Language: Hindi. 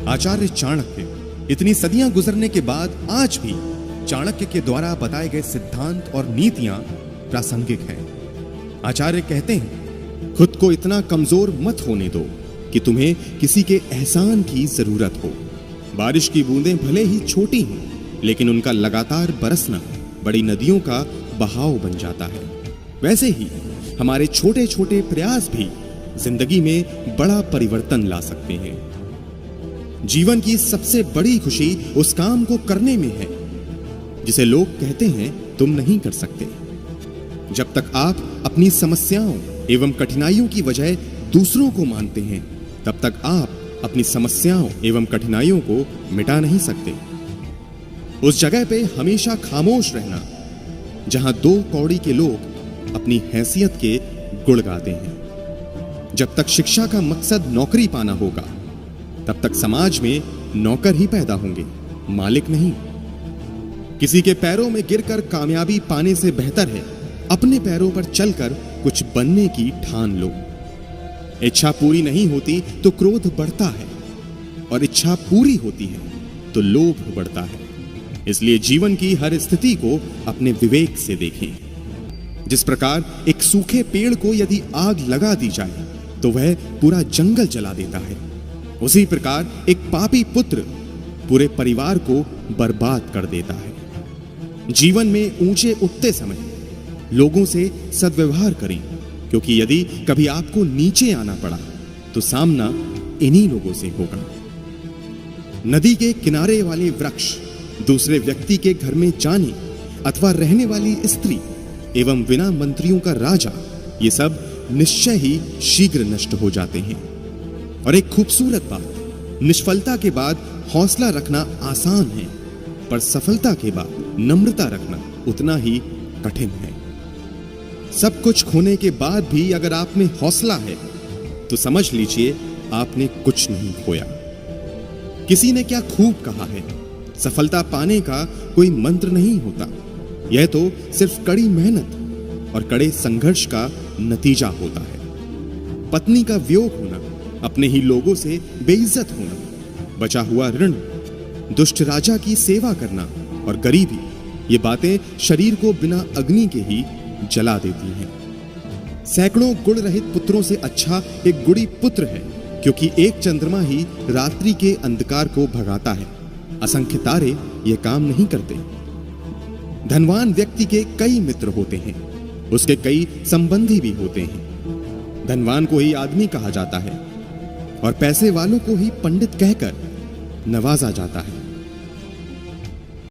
आचार्य चाणक्य इतनी सदियां गुजरने के बाद आज भी चाणक्य के द्वारा बताए गए सिद्धांत और नीतियां प्रासंगिक हैं। आचार्य कहते हैं, खुद को इतना कमजोर मत होने दो कि तुम्हें किसी के एहसान की जरूरत हो। बारिश की बूंदें भले ही छोटी हों, लेकिन उनका लगातार बरसना बड़ी नदियों का बहाव बन जाता है। वैसे ही हमारे छोटे छोटे प्रयास भी जिंदगी में बड़ा परिवर्तन ला सकते हैं। जीवन की सबसे बड़ी खुशी उस काम को करने में है जिसे लोग कहते हैं तुम नहीं कर सकते। जब तक आप अपनी समस्याओं एवं कठिनाइयों की वजह दूसरों को मानते हैं, तब तक आप अपनी समस्याओं एवं कठिनाइयों को मिटा नहीं सकते। उस जगह पे हमेशा खामोश रहना जहां दो कौड़ी के लोग अपनी हैसियत के गुण गाते हैं। जब तक शिक्षा का मकसद नौकरी पाना होगा, तब तक समाज में नौकर ही पैदा होंगे, मालिक नहीं। किसी के पैरों में गिरकर कामयाबी पाने से बेहतर है अपने पैरों पर चलकर कुछ बनने की ठान लो। इच्छा पूरी नहीं होती तो क्रोध बढ़ता है, और इच्छा पूरी होती है तो लोभ बढ़ता है। इसलिए जीवन की हर स्थिति को अपने विवेक से देखें। जिस प्रकार एक सूखे पेड़ को यदि आग लगा दी जाए तो वह पूरा जंगल जला देता है, उसी प्रकार एक पापी पुत्र पूरे परिवार को बर्बाद कर देता है। जीवन में ऊंचे उठते समय लोगों से सद्व्यवहार करें, क्योंकि यदि कभी आपको नीचे आना पड़ा तो सामना इन्हीं लोगों से होगा। नदी के किनारे वाले वृक्ष, दूसरे व्यक्ति के घर में जाने अथवा रहने वाली स्त्री एवं बिना मंत्रियों का राजा, ये सब निश्चय ही शीघ्र नष्ट हो जाते हैं। और एक खूबसूरत बात, निष्फलता के बाद हौसला रखना आसान है, पर सफलता के बाद नम्रता रखना उतना ही कठिन है। सब कुछ खोने के बाद भी अगर आप में हौसला है तो समझ लीजिए आपने कुछ नहीं खोया। किसी ने क्या खूब कहा है, सफलता पाने का कोई मंत्र नहीं होता, यह तो सिर्फ कड़ी मेहनत और कड़े संघर्ष का नतीजा होता है। पत्नी का वियोग होना, अपने ही लोगों से बेइज्जत होना, बचा हुआ ऋण, दुष्ट राजा की सेवा करना और गरीबी, ये बातें शरीर को बिना अग्नि के ही जला देती हैं। सैकड़ों गुण रहित पुत्रों से अच्छा एक गुड़ी पुत्र है, क्योंकि एक चंद्रमा ही रात्रि के अंधकार को भगाता है। असंख्य तारे ये काम नहीं करते। धनवान व्यक्ति के कई मित्र होते हैं, उसके कई संबंधी भी होते हैं। धनवान को ही आदमी कहा जाता है और पैसे वालों को ही पंडित कहकर नवाजा जाता है।